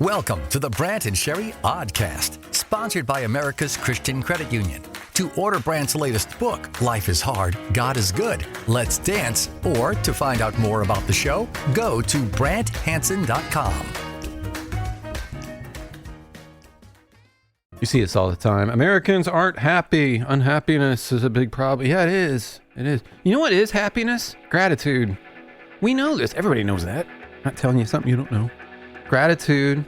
Welcome to the Brant and Sherry Oddcast, sponsored by America's Christian Credit Union. To order Brant's latest book, Life is Hard, God is Good, Let's Dance, or to find out more about the show, go to BrantHansen.com. You see this all the time. Americans aren't happy. Unhappiness is a big problem. Yeah, it is. It is. You know what is happiness? Gratitude. We know this. Everybody knows that. I'm not telling you something you don't know. Gratitude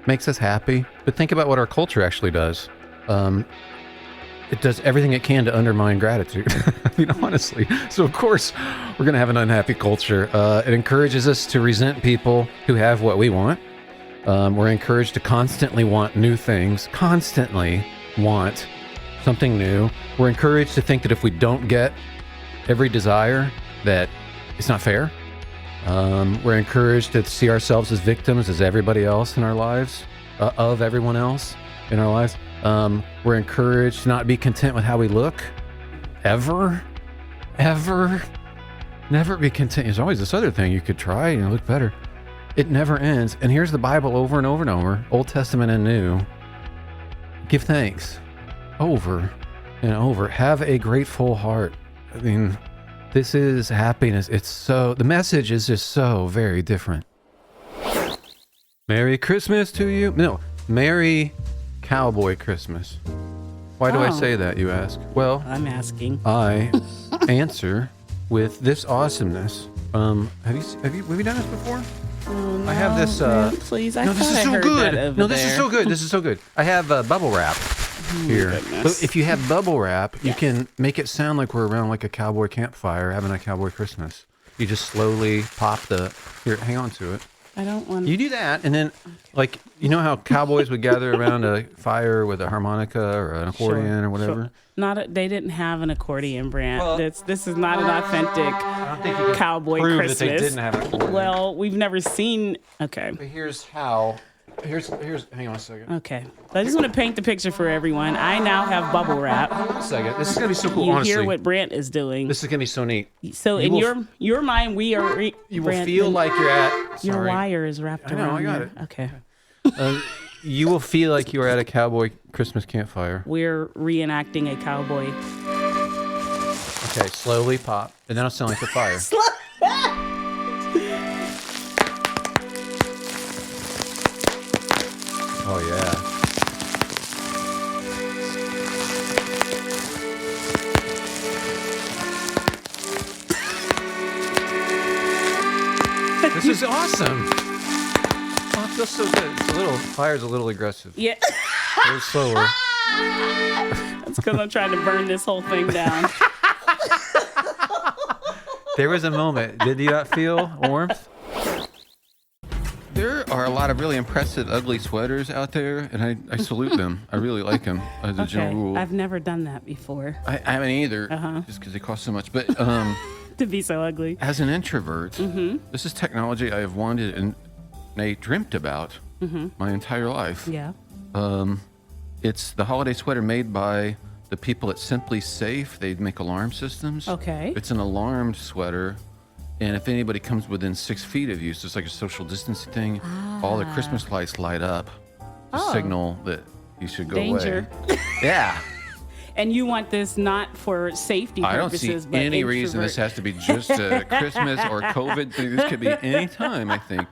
makes us happy. But think about what our culture actually does. It does everything it can to undermine gratitude. I mean, honestly. So, of course, we're going to have an unhappy culture. It encourages us to resent people who have what we want. We're encouraged to constantly want new things, constantly want something new. We're encouraged to think that if we don't get every desire, that it's not fair. We're encouraged to see ourselves as victims, as everybody else in our lives, of everyone else in our lives. We're encouraged to not be content with how we look, ever. Never be content. There's always this other thing you could try and look better. It never ends. And here's the Bible over and over and over, Old Testament and New. Give thanks over and over. Have a grateful heart. I mean, this is happiness. The message is just so very different. Merry Christmas to you. No, Merry Cowboy Christmas. Why do I say that, you ask? Well, I'm asking. I answer with this awesomeness. Have you done this before? Oh, no, I have this. Please, I no, this is I so heard good. That over No, this there. is so good. This is so good. I have bubble wrap here. Goodness. But if you have bubble wrap, you Yes. can make it sound like we're around like a cowboy campfire having a cowboy Christmas. You just slowly pop here. Hang on to it. I don't want. You do that, and then like you know how cowboys would gather around a fire with a harmonica or an accordion or whatever. Sure. They didn't have an accordion, Brant. Well, this is not an authentic I don't think you can cowboy prove Christmas. that they didn't have an accordion. Well, we've never seen. Okay. But here's how. Here's. Hang on a second. Okay. So I just want to paint the picture for everyone. I now have bubble wrap. Hold on a second. This is gonna be so cool. You honestly, hear what Brant is doing. this is gonna be so neat. So you in will your mind, we are. You will Brant, feel then like you're at. your Sorry. wire is wrapped I know, around. I got there. it. Okay. You will feel like you are at a cowboy Christmas campfire. We're reenacting a cowboy. Okay, slowly pop, and then I'll sound like the fire. Oh yeah. This is awesome. Oh, it feels so good. Fire's a little aggressive. Yeah. A little slower. That's because I'm trying to burn this whole thing down. There was a moment. Did you not feel warmth? There are a lot of really impressive ugly sweaters out there, and I salute them. I really like them as a general rule. I've never done that before. I haven't either, Uh-huh. just because they cost so much. But To be so ugly. as an introvert, this is technology I have wanted and I dreamt about my entire life. Yeah. It's the holiday sweater made by the people at Simply Safe. They make alarm systems. Okay. It's an alarmed sweater. And if anybody comes within 6 feet of you, so it's like a social distancing thing, all the Christmas lights light up to signal that you should go Danger. away. Yeah. And you want this not for safety I don't see purposes, but any reason this has to be just a Christmas or COVID thing. This could be any time, I think.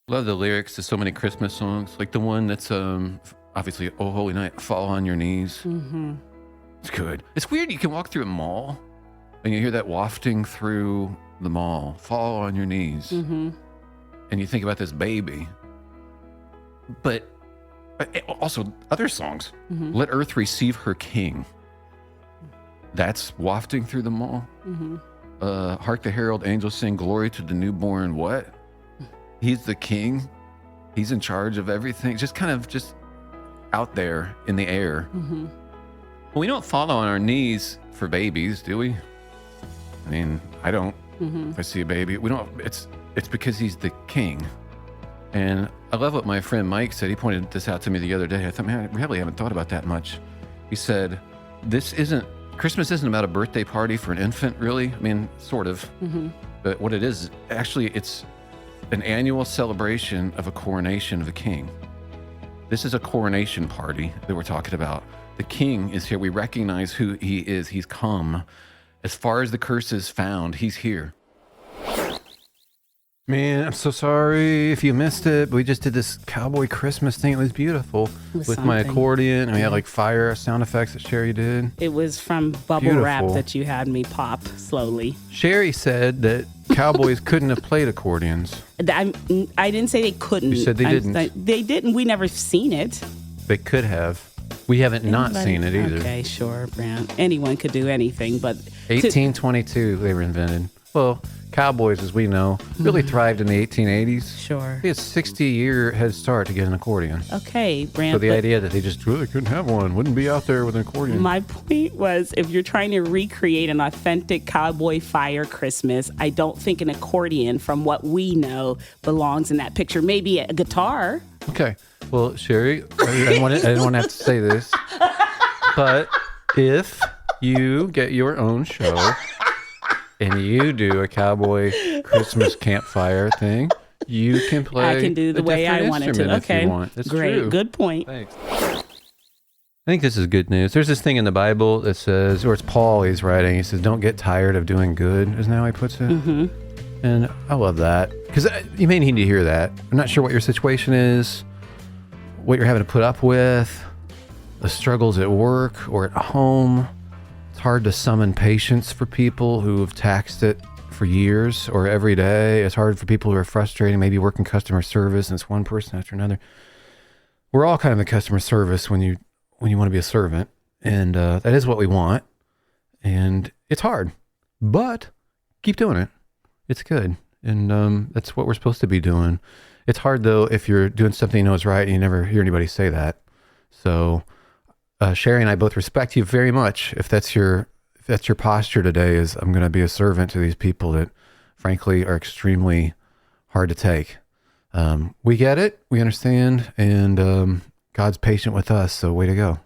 Love the lyrics to so many Christmas songs, like the one that's obviously "Oh Holy Night," "Fall on Your Knees." Mm-hmm. It's good. It's weird. You can walk through a mall, and you hear that wafting through the mall. "Fall on your knees," and you think about this baby. But also other songs. "Let Earth Receive Her King." That's wafting through the mall. "Hark the herald angels sing, glory to the newborn." What? He's the king. He's in charge of everything. Just kind of just out there in the air. Well, we don't fall on our knees for babies, do we? I mean, I don't. If I see a baby, we don't. It's because he's the king. And I love what my friend Mike said. He pointed this out to me the other day. I thought, man, I really haven't thought about that much. He said, Christmas isn't about a birthday party for an infant, really. I mean, sort of. But what it is, actually, it's an annual celebration of a coronation of a king. This is a coronation party that we're talking about. The king is here. We recognize who he is. He's come. As far as the curse is found, he's here. Man, I'm so sorry if you missed it. But we just did this cowboy Christmas thing. It was beautiful with my accordion. And we had like fire sound effects that Sherry did. It was from bubble wrap that you had me pop slowly. Sherry said that cowboys couldn't have played accordions. I didn't say they couldn't. You said they didn't. They didn't. We never seen it. They could have. We haven't not seen it either. Okay, sure, Brant. Anyone could do anything, but 1822 they were invented. Well, cowboys, as we know, really thrived in the 1880s. Sure. They had a 60-year head start to get an accordion. Okay, Brant. So the idea that they just really couldn't have one, wouldn't be out there with an accordion. My point was, if you're trying to recreate an authentic cowboy fire Christmas, I don't think an accordion, from what we know, belongs in that picture. Maybe a guitar. Okay. Well, Sherry, I didn't want to have to say this, but if you get your own show and you do a cowboy Christmas campfire thing, you can play. I can do the way I want it to. Okay, that's great, true. Good point. Thanks. I think this is good news. There's this thing in the Bible that says, or it's Paul he's writing. He says, "Don't get tired of doing good." Isn't that how he puts it? Mm-hmm. And I love that because you may need to hear that. I'm not sure what your situation is, what you're having to put up with, the struggles at work or at home. It's hard to summon patience for people who have taxed it for years or every day. It's hard for people who are frustrated, maybe working customer service, and it's one person after another. We're all kind of in customer service when you want to be a servant, and that is what we want. And it's hard, but keep doing it. It's good, and that's what we're supposed to be doing. It's hard, though, if you're doing something you know is right and you never hear anybody say that. So Sherry and I both respect you very much. If that's your posture today, is I'm going to be a servant to these people that, frankly, are extremely hard to take. We get it. We understand. And God's patient with us, so way to go.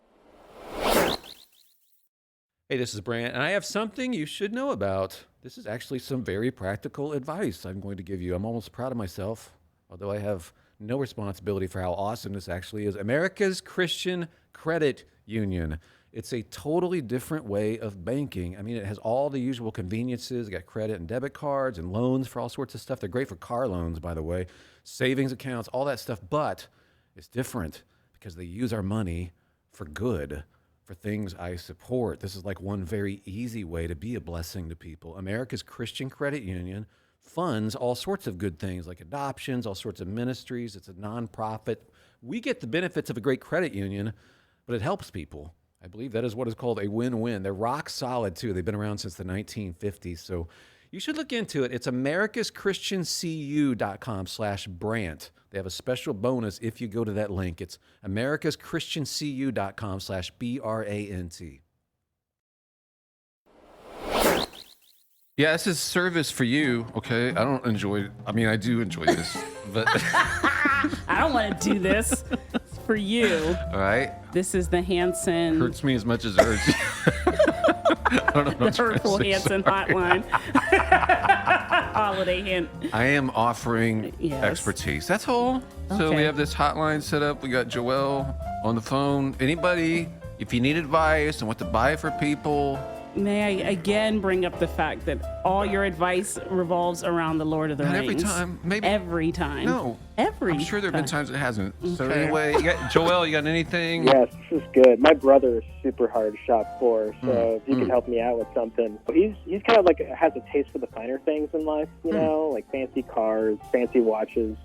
Hey, this is Brant, and I have something you should know about. This is actually some very practical advice I'm going to give you. I'm almost proud of myself, although I have no responsibility for how awesome this actually is. America's Christian Credit Union. It's a totally different way of banking. I mean, it has all the usual conveniences. It got credit and debit cards and loans for all sorts of stuff. They're great for car loans, by the way, savings accounts, all that stuff. But it's different because they use our money for good, for things I support. This is like one very easy way to be a blessing to people. America's Christian Credit Union funds all sorts of good things like adoptions, all sorts of ministries. It's a nonprofit. We get the benefits of a great credit union, but it helps people. I believe that is what is called a win-win. They're rock solid, too. They've been around since the 1950s, so you should look into it. It's americaschristiancu.com/Brant. They have a special bonus if you go to that link. It's americaschristiancu.com/BRANT. Yeah, this is service for you, okay? I do enjoy this, but I don't want to do this. It's for you. All right. This is the Hansen. Hurts me as much as it hurts you. I don't know what the hurtful Hansen hotline. Holiday hint. I am offering expertise. That's all. Okay. So we have this hotline set up. We got Joelle on the phone. Anybody, if you need advice and what to buy for people. May I again bring up the fact that all your advice revolves around the Lord of the Rings? Not every time. Maybe. Every time. No. I'm sure there have been times it hasn't. Okay. So anyway, Joelle, you got anything? Yes, this is good. My brother is super hard to shop for, so if you could help me out with something. He's kind of like has a taste for the finer things in life, you know, like fancy cars, fancy watches.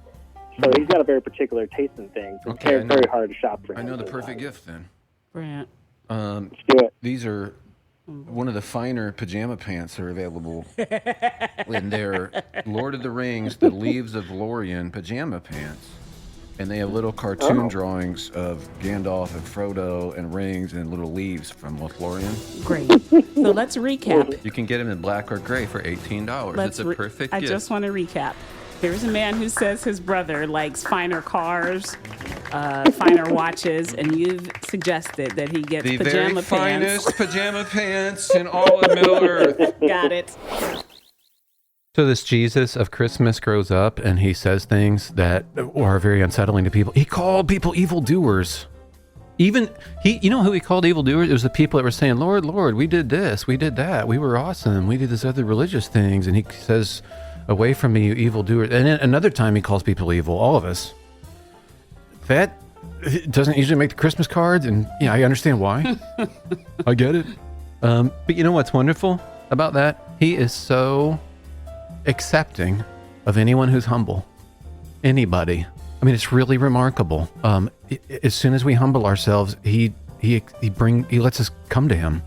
So he's got a very particular taste in things. It's very hard to shop for him. I know the perfect gift then. Brant. Let's do it. These are one of the finer pajama pants are available. And they're Lord of the Rings, the Leaves of Lorien pajama pants. And they have little cartoon drawings of Gandalf and Frodo and rings and little leaves from Lothlorien. Great. So let's recap. You can get them in black or gray for $18. It's a perfect gift. I just want to recap. Here's a man who says his brother likes finer cars, finer watches, and you've suggested that he gets the pajama very pants. finest pajama pants in all of Middle Earth. Got it. So this Jesus of Christmas grows up and he says things that are very unsettling to people. He called people evildoers. Even you know who he called evildoers? It was the people that were saying, Lord, Lord, we did this, we did that, we were awesome, we did this other religious things. And he says, away from me, you evildoers. And then another time he calls people evil, all of us. That doesn't usually make the Christmas cards. And yeah, I understand why. I get it. But you know what's wonderful about that? He is so accepting of anyone who's humble. Anybody. I mean, it's really remarkable. As soon as we humble ourselves, he lets us come to him.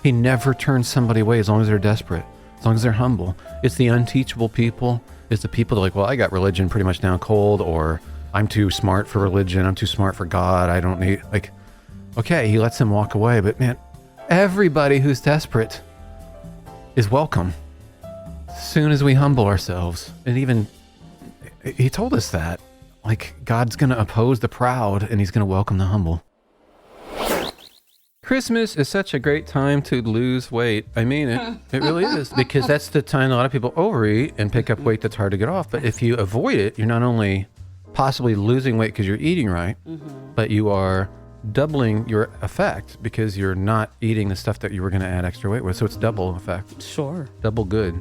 He never turns somebody away as long as they're desperate, as long as they're humble. It's the unteachable people. It's the people that are like, well, I got religion pretty much down cold, or I'm too smart for religion. I'm too smart for God. I don't need, like, okay, he lets them walk away. But man, everybody who's desperate is welcome as soon as we humble ourselves. And even he told us that. Like, God's going to oppose the proud and he's going to welcome the humble. Christmas is such a great time to lose weight. I mean it. It really is. Because that's the time a lot of people overeat and pick up weight that's hard to get off. But if you avoid it, you're not only possibly losing weight because you're eating right, but you are doubling your effect because you're not eating the stuff that you were going to add extra weight with. So it's double effect. Sure. Double good.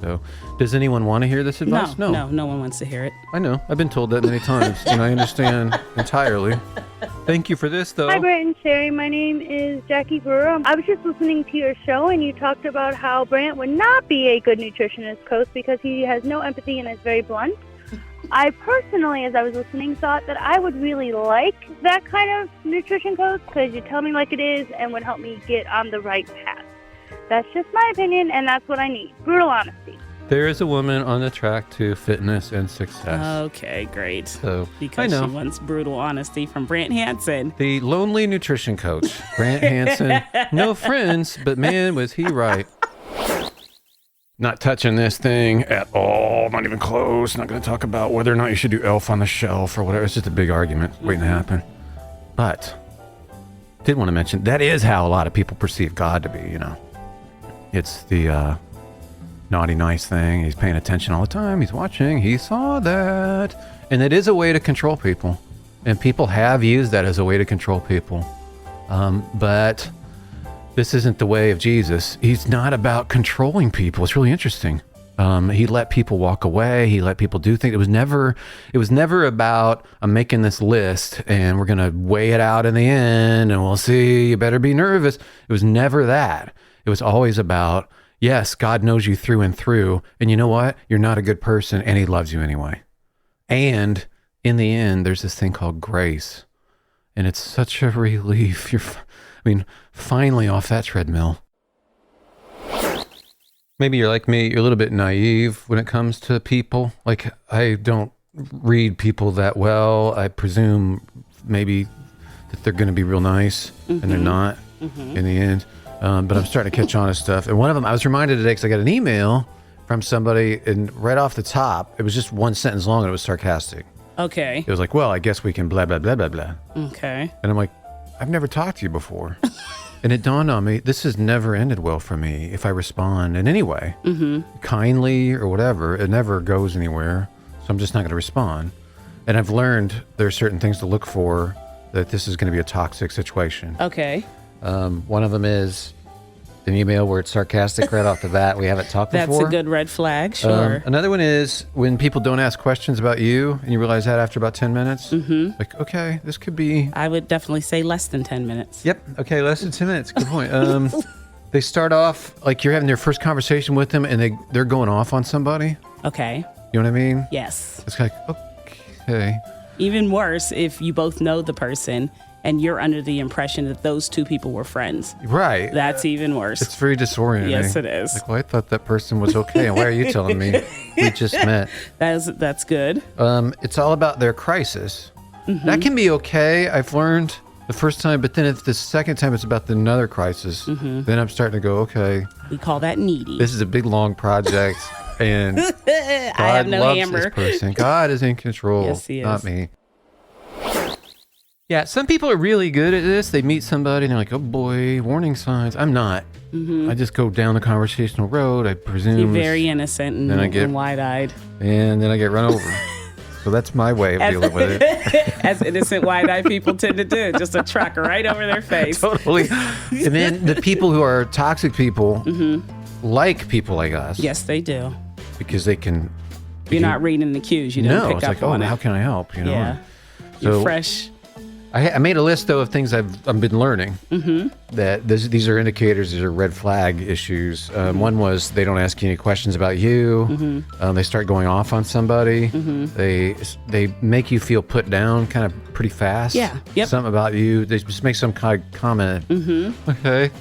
So does anyone want to hear this advice? No one wants to hear it. I know. I've been told that many times, and I understand entirely. Thank you for this, though. Hi, Brant and Sherry. My name is Jackie Brewer. I was just listening to your show, and you talked about how Brant would not be a good nutritionist coach because he has no empathy and is very blunt. I personally, as I was listening, thought that I would really like that kind of nutrition coach because you tell me like it is and would help me get on the right path. That's just my opinion, and that's what I need. Brutal honesty. There is a woman on the track to fitness and success. Okay, great. So because she wants brutal honesty from Brant Hansen. The lonely nutrition coach, Brant Hansen. No friends, but man, was he right. Not touching this thing at all. Not even close. Not going to talk about whether or not you should do Elf on the Shelf or whatever. It's just a big argument waiting to happen. But did want to mention that is how a lot of people perceive God to be. You know, it's the naughty nice thing. He's paying attention all the time. He's watching. He saw that, and it is a way to control people. And people have used that as a way to control people. But this isn't the way of Jesus. He's not about controlling people. It's really interesting. He let people walk away. He let people do things. It was never about, I'm making this list and we're going to weigh it out in the end and we'll see, you better be nervous. It was never that. It was always about, yes, God knows you through and through. And you know what? You're not a good person and he loves you anyway. And in the end, there's this thing called grace. And it's such a relief. Finally off that treadmill. Maybe you're like me, you're a little bit naive when it comes to people. Like, I don't read people that well. I presume maybe that they're going to be real nice, and they're not in the end. But I'm starting to catch on to stuff. And one of them, I was reminded today because I got an email from somebody, and right off the top, it was just one sentence long, and it was sarcastic. Okay. It was like, well, I guess we can blah, blah, blah, blah, blah. Okay. And I'm like, I've never talked to you before. And it dawned on me, this has never ended well for me if I respond in any way, kindly or whatever. It never goes anywhere. So I'm just not going to respond. And I've learned there are certain things to look for that this is going to be a toxic situation. Okay. One of them is an email where it's sarcastic right off the bat. We haven't talked before. That's a good red flag, sure. Another one is when people don't ask questions about you and you realize that after about 10 minutes. Like, okay, this could be... I would definitely say less than 10 minutes. Yep. Okay, less than 10 minutes. Good point. They start off like you're having their first conversation with them and they're going off on somebody. Okay. You know what I mean? Yes. It's like, okay. Even worse if you both know the person and you're under the impression that those two people were friends. Right. That's even worse. It's very disorienting. Yes, it is. Like, well, I thought that person was okay. And why are you telling me we just met? That's good. It's all about their crisis. That can be okay, I've learned the first time, but then if the second time it's about another crisis, then I'm starting to go, okay. We call that needy. This is a big, long project, and I have God no loves hammer. this person. God is in control, Yes, he is. not me. Yeah, some people are really good at this. They meet somebody and they're like, oh boy, warning signs. I'm not. I just go down the conversational road, I presume. You're very innocent and wide-eyed. And then I get run over. So that's my way of dealing with it. As innocent, wide-eyed people tend to do. Just a truck right over their face. Totally. And then the people who are toxic people like people like us. Yes, they do. Because they can... You're not reading the cues. You don't pick up on it. How can I help? You know? Yeah. You're fresh. I made a list, though, of things I've been learning. That these are indicators, these are red flag issues. One was they don't ask you any questions about you. They start going off on somebody. They make you feel put down kind of pretty fast. Yeah. Yep. Something about you. They just make some kind of comment. Okay.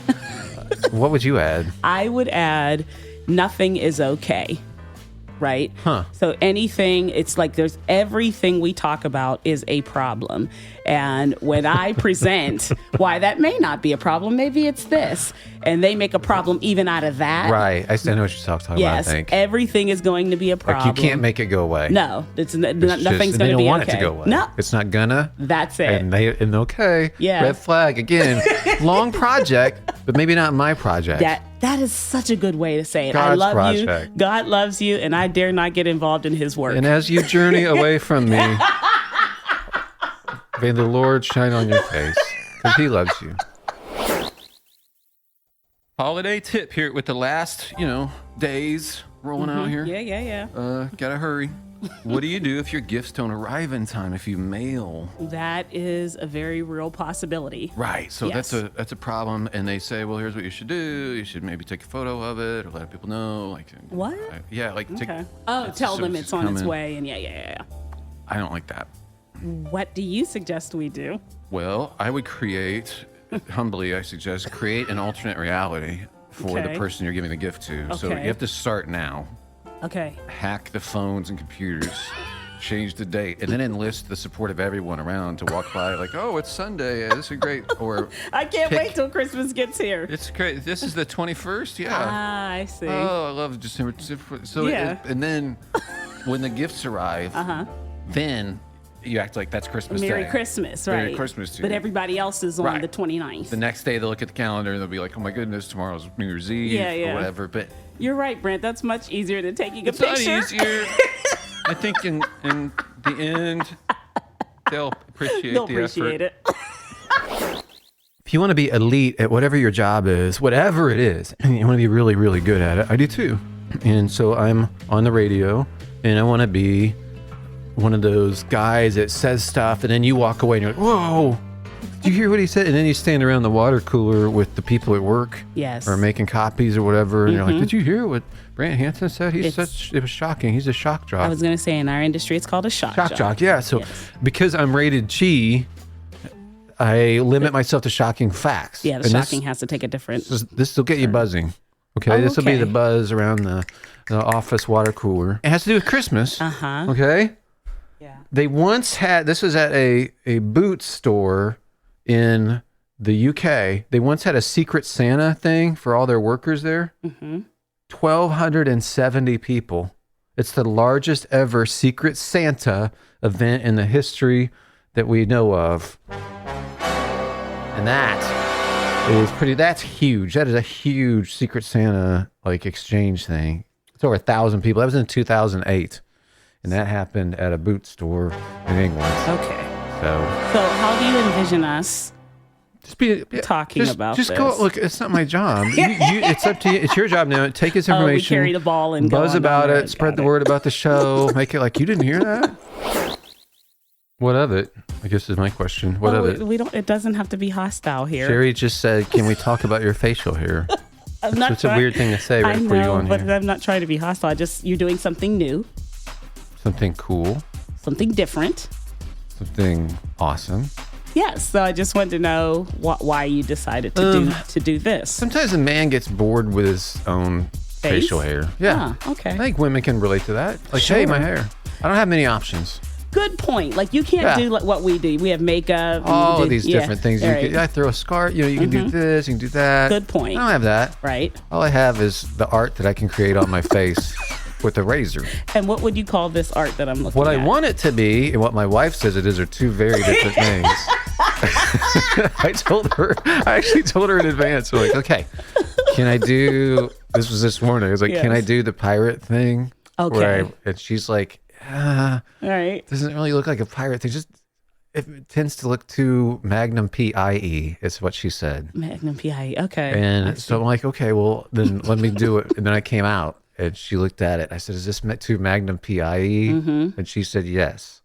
What would you add? I would add nothing is okay. Right? Huh. So anything, it's like there's everything we talk about is a problem. And when I present why that may not be a problem, maybe it's this. And they make a problem even out of that. Right. I know what you're talking about, I think. Everything is going to be a problem. Like you can't make it go away. No. Nothing's going to be okay. They don't want it to go away. No. It's not gonna. That's it. And okay. Yeah. Red flag. Again, long project, but maybe not my project. That is such a good way to say it. God's I love project. you. God loves you, and I dare not get involved in his work. And as you journey away from me, may the Lord shine on your face, because he loves you. Holiday tip here with the last, days rolling out here. Yeah. Gotta hurry. What do you do if your gifts don't arrive in time, if you mail? That is a very real possibility. Right. So Yes. that's a problem. And they say, well, here's what you should do. You should maybe take a photo of it or let people know. What? Take, tell them it's on its coming. way. And yeah. I don't like that. What do you suggest we do? Well, I would humbly, I suggest, create an alternate reality for the person you're giving the gift to. So you have to start now. Okay. Hack the phones and computers, change the date, and then enlist the support of everyone around to walk by like, oh, it's Sunday. This is great. Or I can't wait till Christmas gets here. It's great. This is the 21st? Yeah. Ah, I see. Oh, I love December. So and then when the gifts arrive, then you act like that's Christmas Merry Day. Christmas, right? Merry Christmas to you. But everybody else is on the 29th. The next day they'll look at the calendar and they'll be like, oh my goodness, tomorrow's New Year's Eve or whatever. But you're right, Brent. That's much easier than taking a picture. It's not easier. I think in the end, they'll appreciate the effort. It. If you want to be elite at whatever your job is, whatever it is, and you want to be really, really good at it, I do too. And so I'm on the radio and I want to be one of those guys that says stuff and then you walk away and you're like, whoa, did you hear what he said? And then you stand around the water cooler with the people at work. Yes. Or making copies or whatever. And you're like, did you hear what Brant Hansen said? It was shocking. He's a shock jock. I was going to say in our industry, it's called a shock jock. Yeah. So because I'm rated G, I limit myself to shocking facts. Yeah. The shocking has to take a different. This will get you buzzing. Okay. This will be the buzz around the office water cooler. It has to do with Christmas. Okay. Yeah. They once had, this was at a boot store in the UK. They once had a Secret Santa thing for all their workers there. 1,270 people. It's the largest ever Secret Santa event in the history that we know of. And that's huge. That is a huge Secret Santa exchange thing. It's over 1,000 people. That was in 2008. And that happened at a boot store in England. Okay. So how do you envision us talking about this? Just go. Look, it's not my job. It's up to you. It's your job now. Take this information. We carry the ball and buzz about it. Spread the word about the show. Make it like you didn't hear that. What of it? I guess is my question. What of it? We don't. It doesn't have to be hostile here. Sherry just said, "Can we talk about your facial hair?" It's a weird thing to say right before you go on here. But I'm not trying to be hostile. You're doing something new. Something cool. Something different. Something awesome. Yes, so I just wanted to know why you decided to do this. Sometimes a man gets bored with his own facial hair. Yeah. Okay. I think women can relate to that. Hey, my hair. I don't have many options. Good point. You can't do what we do. We have makeup. All of these different things. I throw a scarf. You can do this. You can do that. Good point. I don't have that. Right. All I have is the art that I can create on my face with a razor. And what would you call this art that I'm looking at? What I want it to be and what my wife says it is are two very different things. I actually told her in advance. We're like, okay, can I do, this was this morning. I was like, Yes. can I do the pirate thing? Okay. And she's like, All right. doesn't really look like a pirate thing. Just, it tends to look too Magnum PIE, is what she said. Magnum PIE. Okay. And so I'm like, okay, well, then let me do it. And then I came out and she looked at it. I said, is this too Magnum PIE? And she said, yes.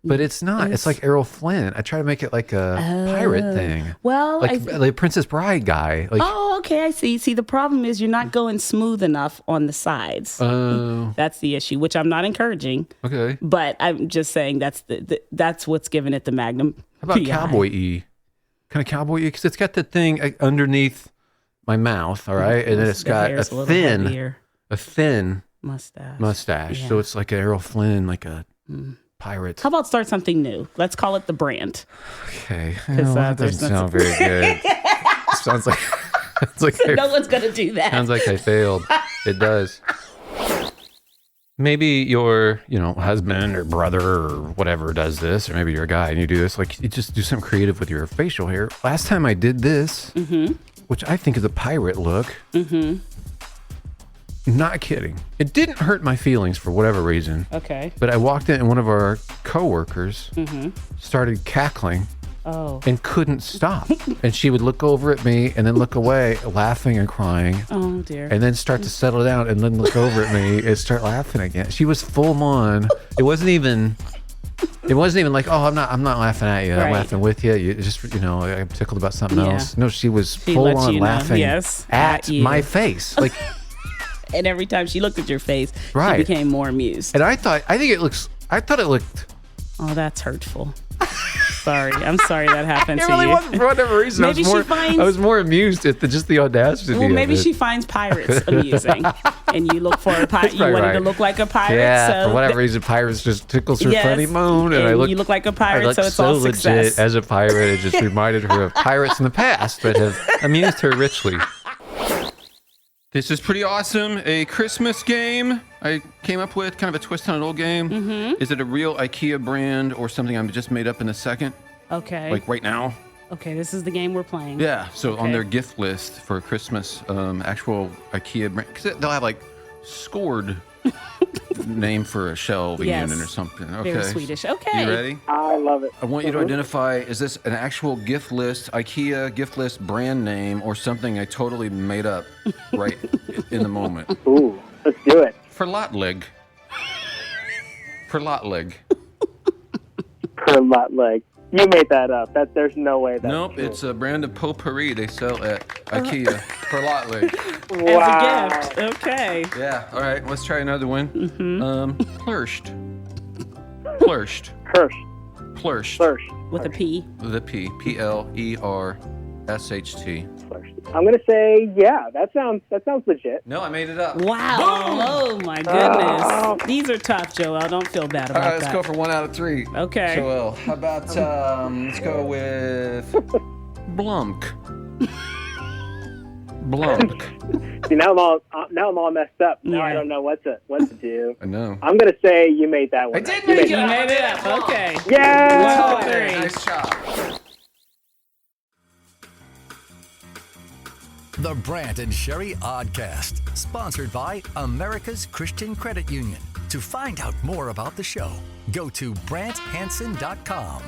But it's not. It's like Errol Flynn. I try to make it like a pirate thing. Well, like Princess Bride guy. Like, oh, okay, I see. See, the problem is you're not going smooth enough on the sides. That's the issue, which I'm not encouraging. Okay. But I'm just saying that's what's giving it the Magnum. How about PI. cowboy-y? Kind of cowboy-y? Because it's got the thing underneath my mouth, all right? And then it's got a thin mustache. Yeah. So it's like an Errol Flynn, like a pirate. How about start something new? Let's call it the Brant. Okay. 'Cause, That doesn't sound very good. sounds like No one's gonna do that. Sounds like I failed. It does. Maybe your, husband or brother or whatever does this, or maybe you're a guy and you do this. Like, you just do something creative with your facial hair. Last time I did this, which I think is a pirate look. Not kidding. It didn't hurt my feelings for whatever reason. Okay. But I walked in and one of our coworkers started cackling and couldn't stop. And she would look over at me and then look away, laughing and crying. Oh dear. And then start to settle down and then look over at me and start laughing again. She was full on. It wasn't even like, oh, I'm not laughing at you. I'm Right. laughing with you. You just, I'm tickled about something Yeah. else. No, she was She full lets on you know. laughing Yes, at you. my face. Like, And every time she looked at your face, Right. she became more amused. and I thought it looked. Oh, that's hurtful. Sorry. I'm sorry that happened It to really you. wasn't for whatever reason. Maybe I was more amused at just the audacity. Well, maybe of it. she finds pirates amusing, and you look for a pirate. You probably wanted right. to look like a pirate. Yeah, so for whatever reason, pirates just tickles her Yes, funny bone, and you look like a pirate, I look so it's all legit success. as a pirate. It just reminded her of pirates in the past that have amused her richly. This is pretty awesome. A Christmas game I came up with, kind of a twist on an old game. Is it a real IKEA brand or something I'm just made up in a second? Okay. Like right now? Okay, this is the game we're playing. Yeah. So on Okay. their gift list for Christmas, actual IKEA brand, because they'll have like scored name for a shelving Yes. unit or something. Okay. Very Swedish. Okay. You ready? I love it. I want you to identify, is this an actual gift list, IKEA gift list brand name, or something I totally made up right in the moment? Ooh, let's do it. For Lotleg. For Lotleg. Per lot leg. You made that up. There's no way that's Nope, true. it's a brand of potpourri they sell at IKEA. For Lotleg. Wow. As a gift. Okay. Yeah, all right, let's try another one. Plurshed. Hirsch. Plurshed. With a P. With a P. P-L-E-R-S-H-T. I'm gonna say, yeah. That sounds legit. No, I made it up. Wow. Oh my goodness. These are tough, Joel. Don't feel bad All about right, let's that. go for 1 out of 3. Okay. Joel, how about, let's go with Blunk. Blunk. See, now I'm all messed up. Now I Yeah. don't know what to do. I know. I'm gonna say you made that one. I did You make You it. made it up. Okay. Yeah. 1, 2, 3. Nice job. The Brant and Sherry Oddcast, sponsored by America's Christian Credit Union. To find out more about the show, go to BrantHansen.com.